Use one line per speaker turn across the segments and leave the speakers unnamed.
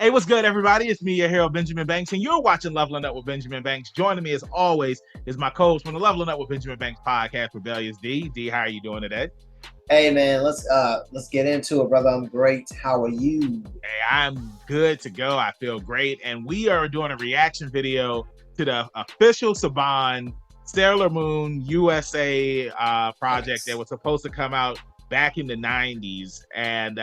Hey, what's good, everybody? It's me, your hero, Benjamin Banks, and you're watching Leveling Up with Benjamin Banks. Joining me, as always, is my co-host from the Leveling Up with Benjamin Banks podcast, Rebellious D. D, how are you doing today?
Hey, man, let's get into it, brother. I'm great. How are you?
Hey, I'm good to go. I feel great, and we are doing a reaction video to the official Saban Sailor Moon USA project that was supposed to come out back in the 90s. And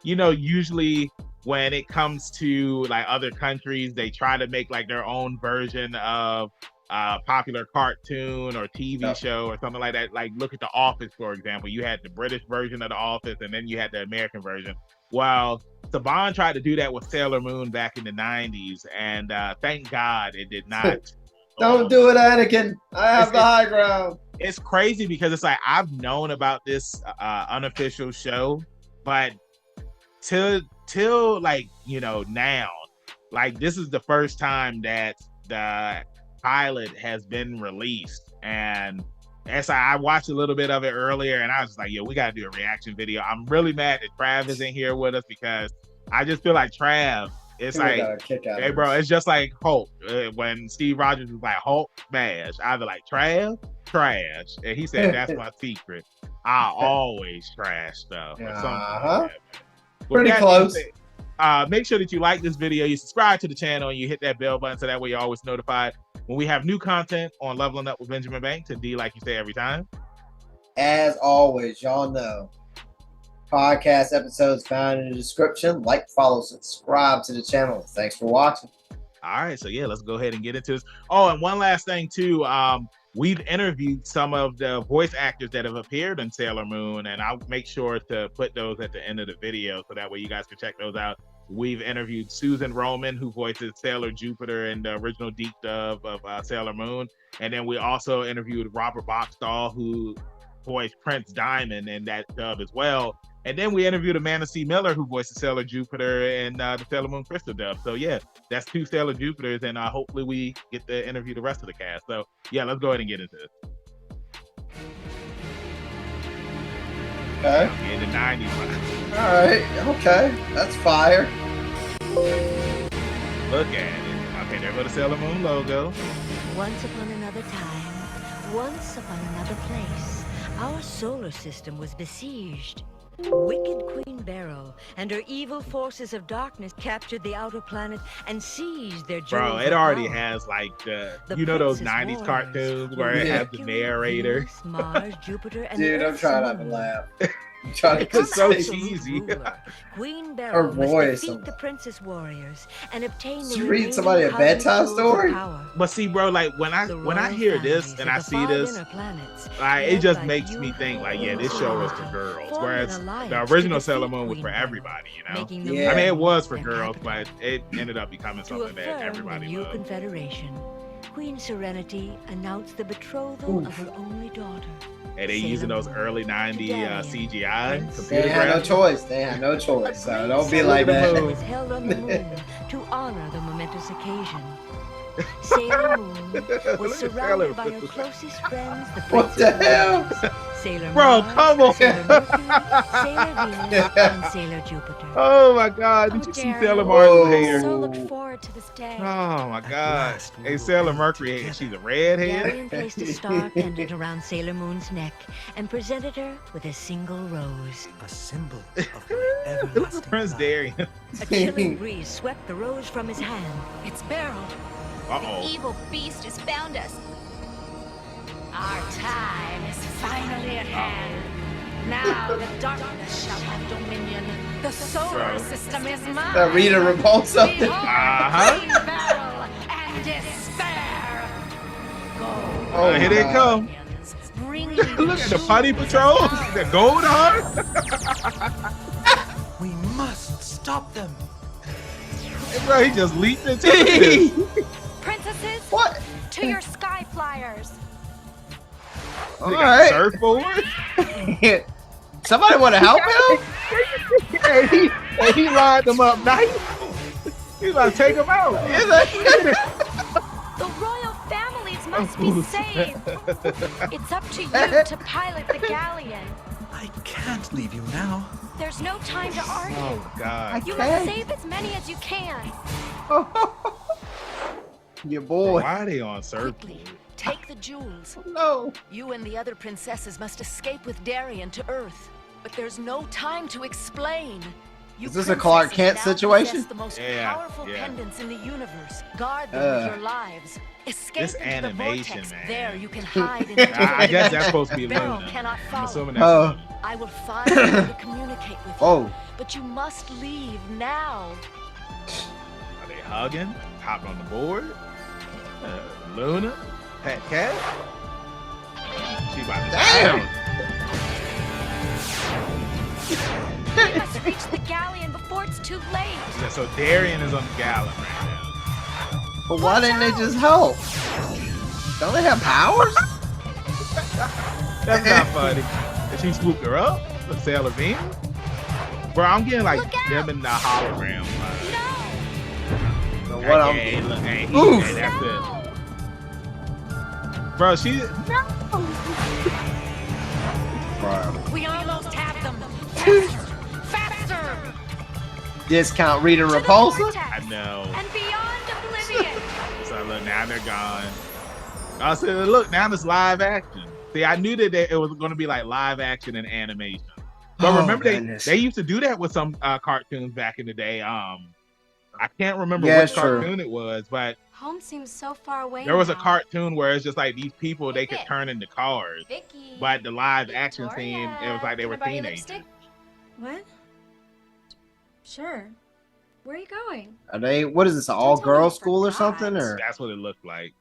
usually when it comes to like other countries, they try to make like their own version of popular cartoon or TV show or something like that. Like look at The Office, for example. You had the British version of The Office, and then you had the American version. Well, Saban tried to do that with Sailor Moon back in the 90s, and thank God it did not.
Don't do it, Anakin. I have the high ground.
It's crazy because it's like I've known about this unofficial show, but till like now, like this is the first time that the pilot has been released, and as I watched a little bit of it earlier, and I was like, yo, we gotta do a reaction video. I'm really mad that Trav isn't here with us because I just feel like Trav, it's like, hey bro, it's just like Hulk. When Steve Rogers was like, Hulk smash, I'd be like, Trav, trash. And he said, that's my secret. I always trash stuff.
Pretty close.
Make sure that you like this video, you subscribe to the channel, and you hit that bell button so that way you're always notified when we have new content on Leveling Up with Benjamin Banks. And D, like you say every time,
as always, y'all know podcast episodes found in the description. Like, follow, subscribe to the channel. Thanks for watching.
All right, so yeah, let's go ahead and get into this. Oh, and one last thing too, we've interviewed some of the voice actors that have appeared in Sailor Moon, and I'll make sure to put those at the end of the video so that way you guys can check those out. We've interviewed Susan Roman, who voices Sailor Jupiter in the original deep dub of Sailor Moon, and then we also interviewed Robert Boxall, who voiced Prince Diamond in that dub as well. And then we interviewed Amanda C. Miller, who voices Sailor Jupiter in the Sailor Moon Crystal dub. So yeah, that's two Sailor Jupiters, and hopefully we get to interview the rest of the cast. So yeah, let's go ahead and get into this.
Okay.
In the 90s.
All right. Okay. That's fire.
Look at it. Okay, there go the Sailor Moon logo.
Once upon another time, once upon another place, our solar system was besieged. Wicked Queen Beryl and her evil forces of darkness captured the outer planet and seized their jewels.
Bro, it already has like the those 90s cartoons where it has the narrator.
Venus, Mars, Jupiter, and
dude, I'm trying not to laugh.
It's so cheesy.
Queen
Her
Beryl
voice.
must defeat the princess warriors and obtain the
you read somebody a bedtime story?
But see, bro, like when I hear this and I see this, like it just makes me think like, yeah, this show is for girls. Whereas the original Sailor Moon was for everybody, you know?
Yeah.
I mean, it was for girls, but it ended up becoming something that everybody
new
loved.
confederation. Queen Serenity announced the betrothal of her only daughter.
And they using those early 90s CGI computer
They had no
graphics.
choice. They had no choice. So don't be like that.
Was held on the moon to honor the momentous occasion. Sailor Moon was surrounded by her closest friends, the
What the hell?
Sailor
Bro,
Mars,
come on.
Sailor Mercury, Sailor Venus, and Sailor Jupiter.
Oh my God! Did you see Sailor
Whoa.
Mars' hair?
So look forward to this day.
Oh my God! Hey, Sailor Mercury, she's a redhead.
Galleon placed a star pendant around Sailor Moon's neck and presented her with a single rose.
A symbol of my
Look
everlasting
at Prince
love.
Darian.
A chilling breeze swept the rose from his hand.
It's Beryl.
Uh-oh.
The evil beast has found us. Our time is finally at hand. Now the darkness shall have dominion. The solar system is mine.
That Rita Repulsa.
Behold,
Uh-huh.
Queen Beryl and despair. Go.
Oh,
Here they come.
Bring
Look at the Putty Patrol. The Gold Heart.
We must stop them.
Hey, bro, he just leaped into it.
Princesses,
What?
to your sky flyers.
All
They got
right.
surfboard.
Somebody want to help him?
Hey, he lined them up nice. He's like, take them out.
The royal families must be saved. It's up to you to pilot the galleon.
I I can't leave you now.
There's no time to argue.
Oh God.
You must save as many as you can.
Your boy.
Why are they on surf?
Quickly, take the jewels.
No.
You and the other princesses must escape with Darien to Earth. But there's no time to explain. You
Is this a Clark Kent
princesses now
situation?
possess the most powerful pendants in the univerce. Guard them with your lives. Escape
This
into
animation,
the vortex.
man.
There you can hide in the
I guess that's supposed to be
Beryl
Luna.
cannot
I'm
follow.
assuming that's
Oh.
Luna.
I will find a way to communicate with you.
Oh.
But you must leave now.
Are they hugging? Hop on the board? Luna? Pet cat? She about to
Damn.
We must reach the galleon before it's too late.
Yeah, so Darien is on the gallon right now.
But why didn't they just help? Don't they have powers?
That's not funny. And she swooped her up? The Sailor Beam? Bro, I'm getting like them in the hologram.
So what I'm
Hey, look, hey,
Oof.
hey, that's it. Bro, she.
We almost have them. Faster! Faster!
discount Rita
To the
Repulsa.
vortex
I know.
And beyond oblivion.
So look, now they're gone. I said, look, now it's live action. See, I knew that it was going to be like live action and animation. But
Oh,
remember,
goodness.
they used to do that with some cartoons back in the day. I can't remember
Yeah,
which
sure.
cartoon it was, but
Home seems so far away.
there was a
now.
cartoon where it's just like these people, they could turn into cars.
Vicky.
But the live action scene, it was like they
Can I
were
borrow your
teenagers.
lipstick? What? Sure. Where are you going?
Are they? What is this? An all-girls school or something? Or
That's what it looked like.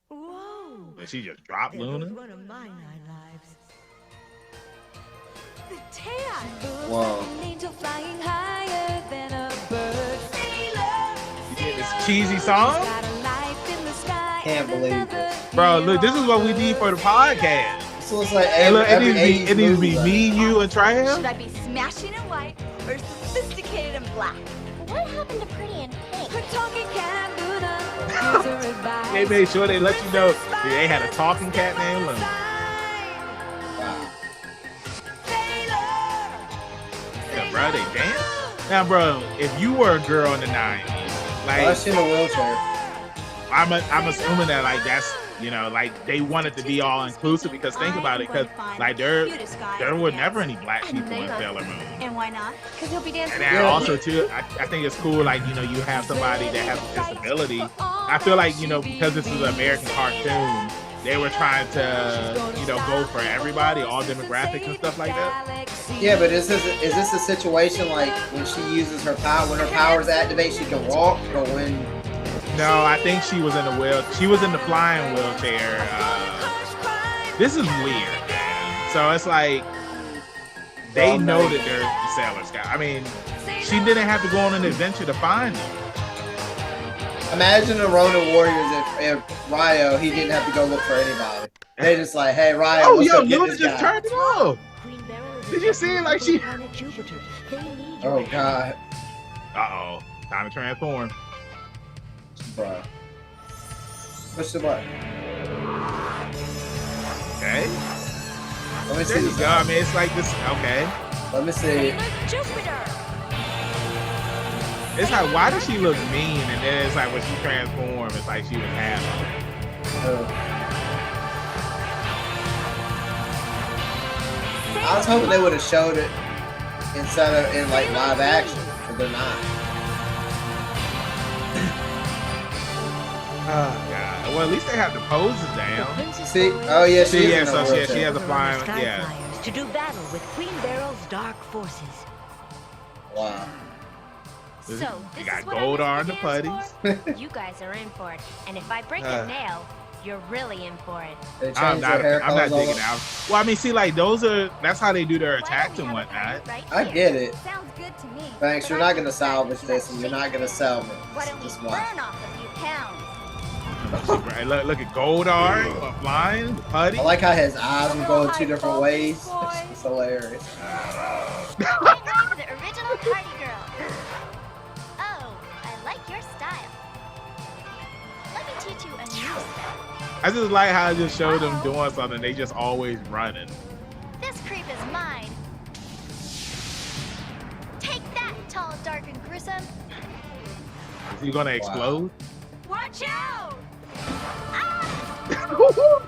Whoa!
And she just dropped
There
Luna.
goes one of my 9 lives.
whoa?
You get this cheesy song?
Can't believe it.
Bro, look, this is what we need for the podcast.
This looks like
Hey, look, it
every
needs to be
80s movie.
me, you, and
Should
Trav.
I be smashing in white or sophisticated in black? What happened to pretty in pink?
They made sure they let you know they had a talking cat named Luna. Yeah, bro, they dance. Now, bro, if you were a girl in the 90s,
Why
like,
is she in a wheelchair?
I'm assuming that, like, that's, you know, like, they wanted to be all inclusive because think about it, because, like, there were never any black people in Sailor Moon.
And why not?
Because he'll be dancing.
And then also too, I think it's cool, like, you know, you have somebody that has a disability. I feel like, you know, because this is an American cartoon, they were trying to, you know, go for everybody, all demographics and stuff like that.
Yeah, but is this a situation like when she uses her power, when her powers activate, she can walk, or when?
No, I think she was in the she was in the flying wheelchair. This is weird, man. So it's like they know that they're the Sailor Scout. I mean, she didn't have to go on an adventure to find them.
Imagine the Ronin Warriors if Ryo, he didn't have to go look for anybody. They just like, hey Ryo,
Oh,
let's
yo,
go get
Luna
this
just
guy.
turned it off.
Queen Beryl is
Did you see it? Like she-
planet Jupiter. They need
Oh
your
God,
Uh-oh, time to transform.
bro. Push the button.
Okay.
Let me
There
see
you
this.
go. I mean, it's like this. Okay.
Let me see.
Jupiter.
It's like, why does she look mean? And then it's like when she transforms, it's like she was happy.
I was hoping they would have showed it instead of in like live action, but they're not.
Oh God. Well, at least they have the poses down.
See? Oh yeah, she
See,
is
yeah,
in a
so she
wheelchair.
has a flying.
Sky
Yeah.
Flyers to do battle with Queen Beryl's dark forces.
Wow.
So,
You
this
got
is what
gold
I'm
on the
dance
putties.
for? You guys are in for it. And if I break a nail, you're really in for it.
They
I'm
changed their
not.
hair
I'm not
colors all
digging
up.
out. Well, I mean, see, like that's how they do their
Why
attacks
don't
and
we have a
whatnot.
party right
I
here?
get it.
Sounds good to me.
Thanks,
But
you're
I
not
think
gonna salvage
that
this, and you're not gonna sell me.
Why don't we
Just why?
burn off a few pounds?
Right, look at Goldar flying, the putty.
I like how his eyes will go in two different ways. It's hilarious.
The original party girl. Oh, I like your style. Let me teach you a new style.
I just like how I just showed them doing something. They just always running.
This creep
Is he gonna explode?
Watch out!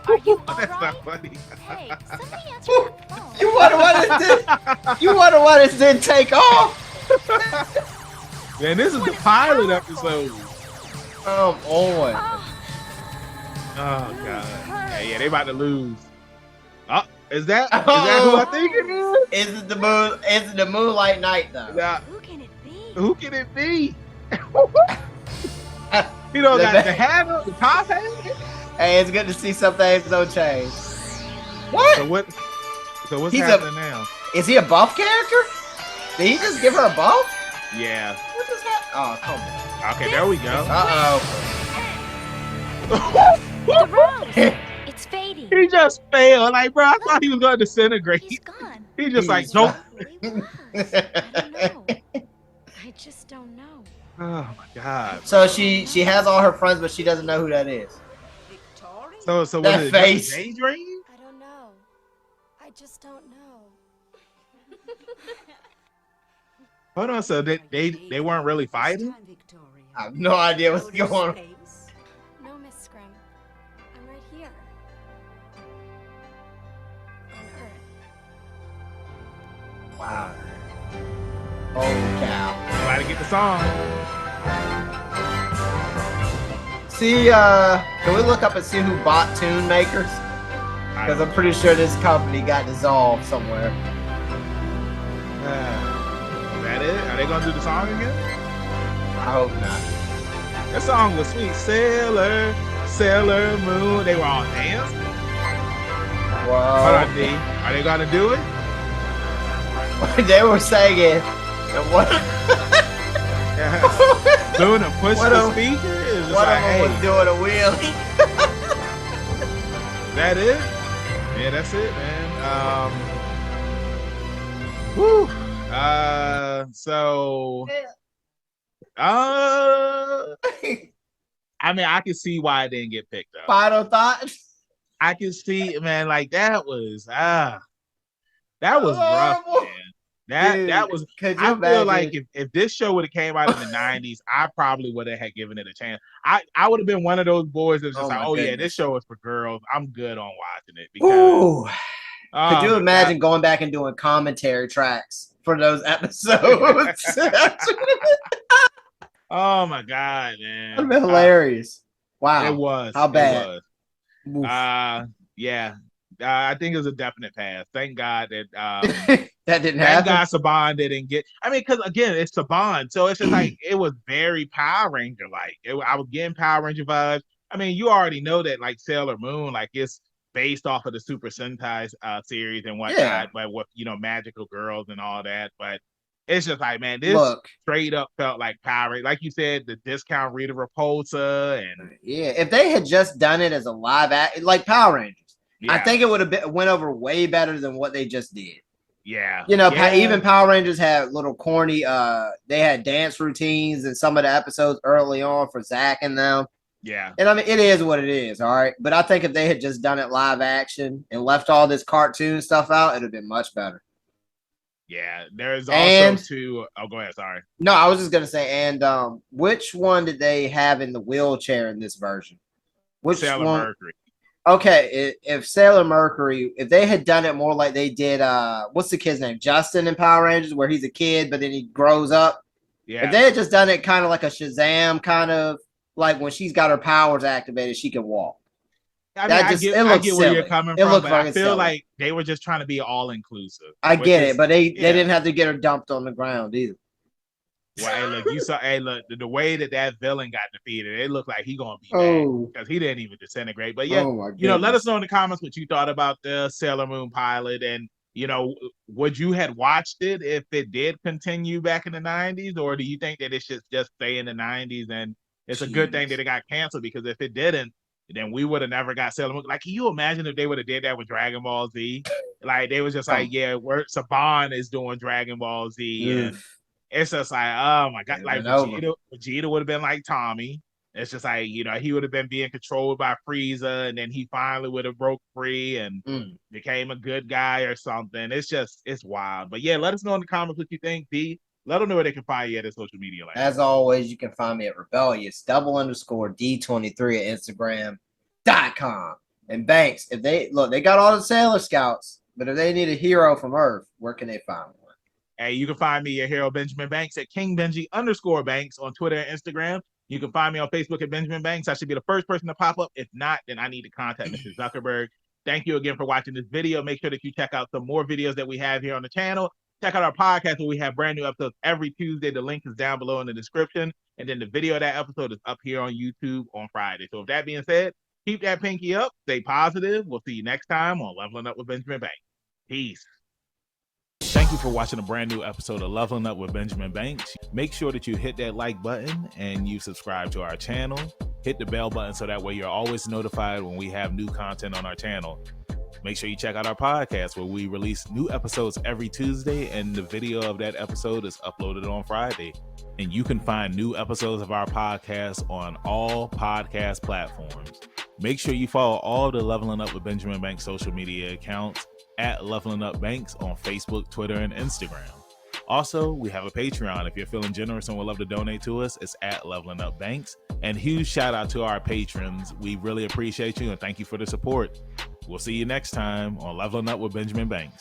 Are you
That's
alright?
not funny.
Hey, somebody answer that phone.
You wonder why this didn't take off?
Man, this is the pilot episode.
Come on.
Oh god. Yeah, they about to lose. Oh, is that who I think it is?
Is it the moon? Is it the Moonlight Knight though?
Nah,
Who can it be?
who can it be? You know, got the hat on, the top hat.
Hey, it's good to see some things don't change. What?
So what's
He's
happening now?
Is he a buff character? Did he just give her a buff?
Yeah.
What just happened? Oh, come on.
Okay, there we go.
The rose. It's fading.
He just failed. Like, bro, I thought he was going to disintegrate.
He's gone.
He just like, don't.
Really was. I don't know. I just don't know.
Oh my god.
So she has all her friends, but she doesn't know who that is.
So was
That
it
face.
just a daydream?
I don't know. I just don't know.
Hold on. So they weren't really fighting?
I have no idea what's going on.
No, Miss Scrim. I'm right here. On Earth.
Wow. Holy cow.
Somebody get the song.
See, can we look up and see who bought Tune Makers? Because I'm pretty sure this company got dissolved somewhere.
Is that it? Are they gonna do the song again?
I hope not.
That song was sweet. Sailor, Sailor Moon. They were all dancing. Hold
Whoa.
on, D. Are they gonna do it?
They were singing. And what?
Doing a push
What
the
a-
speaker? It's just
One
like,
of them
hey,
was doing a wheelie.
that it? Yeah, that's it, man. Whew. So I mean, I can see why it didn't get picked up.
Final thoughts.
I can see, man, like that was rough, man. That was.
Could you
I feel
imagine?
like if this show would have came out in the '90s, I probably would have had given it a chance. I would have been one of those boys that's just
Oh,
like,
my
oh yeah,
goodness.
this show is for girls. I'm good on watching it because.
Ooh.
Oh,
Could you
my
imagine
God.
going back and doing commentary tracks for those episodes?
Oh my god, man!
That'd been hilarious. Wow.
It was.
How bad?
It was.
Oof.
Yeah. I think it was a definite pass. Thank God that.
That didn't
Thank
happen.
God Saban didn't get. I mean, because again, it's Saban, so it's just like it was very Power Ranger like. I was getting Power Ranger vibes. I mean, you already know that like Sailor Moon, like it's based off of the Super Sentai series and whatnot,
Yeah.
but with magical girls and all that. But it's just like, man, this
Look,
straight up felt like Power Ranger. Like you said, the discount Rita Repulsa and
yeah, if they had just done it as a live act, like Power Rangers, I
yeah,
think it would have went over way better than what they just did.
yeah,
You know,
yeah.
even Power Rangers had little corny. They had dance routines in some of the episodes early on for Zach and them.
Yeah.
And I mean, it is what it is, all right. But I think if they had just done it live action and left all this cartoon stuff out, it'd have been much better.
Yeah. There's also
And-
oh, go ahead. Sorry.
No, I was just gonna say, and which one did they have in the wheelchair in this version? Which
Sailor
one?
Mercury.
Okay, if Sailor Mercury, if they had done it more like they did, what's the kid's name? Justin in Power Rangers, where he's a kid, but then he grows up.
Yeah.
If they had just done it kind of like a Shazam, kind of like when she's got her powers activated, she can walk.
I mean,
that
I
just-
get,
it
I
looks
get where you're
silly.
coming
It
from,
looked
but I
fucking
feel
silly.
like they were just trying to be all inclusive.
I
which
get
is-
it, but they
yeah.
didn't have to get her dumped on the ground either.
Well, hey, look, you saw, hey, look, the way that villain got defeated, it looked like he gonna be
Oh.
bad because he didn't even disintegrate. But yeah,
Oh my
you know, let
goodness.
us know in the comments what you thought about the Sailor Moon pilot, and you know, would you had watched it if it did continue back in the '90s, or do you think that it should just stay in the '90s and it's a good thing
Jeez.
that it got canceled? Because if it didn't, then we would have never got Sailor Moon. Like, can you imagine if they would have did that with Dragon Ball Z? Like, they was just
Oh.
like, yeah, Saban is doing Dragon Ball Z, and
Oof.
it's just like, oh my god,
It'd
like
been over.
Vegeta would have been like Tommy. It's just like, you know, he would have been being controlled by Frieza, and then he finally would have broke free and became a good guy or something. It's wild. But yeah, let us know in the comments what you think. B, Let them know where they can find you at the social media.
As always, you can find me at rebellious_D23 at Instagram.com. And Banks, if they got all the Sailor Scouts, but if they need a hero from Earth, where can they find one?
Hey, you can find me, your hero Benjamin Banks, at KingBenji_Banks on Twitter and Instagram. You can find me on Facebook at Benjamin Banks. I should be the first person to pop up. If not, then I need to contact Mr. Zuckerberg. Thank you again for watching this video. Make sure that you check out some more videos that we have here on the channel. Check out our podcast where we have brand new episodes every Tuesday. The link is down below in the description. And then the video of that episode is up here on YouTube on Friday. So with that being said, keep that pinky up. Stay positive. We'll see you next time on Leveling Up with Benjamin Banks. Peace. Thank you for watching a brand new episode of Leveling Up with Benjamin Banks. Make sure that you hit that like button and you subscribe to our channel. Hit the bell button so that way you're always notified when we have new content on our channel. Make sure you check out our podcast where we release new episodes every Tuesday and the video of that episode is uploaded on Friday. And you can find new episodes of our podcast on all podcast platforms. Make sure you follow all the Leveling Up with Benjamin Banks social media accounts at Leveling Up Banks on Facebook, Twitter, and Instagram. Also, we have a Patreon. If you're feeling generous and would love to donate to us, it's at Leveling Up Banks. And huge shout out to our patrons. We really appreciate you and thank you for the support. We'll see you next time on Leveling Up with Benjamin Banks.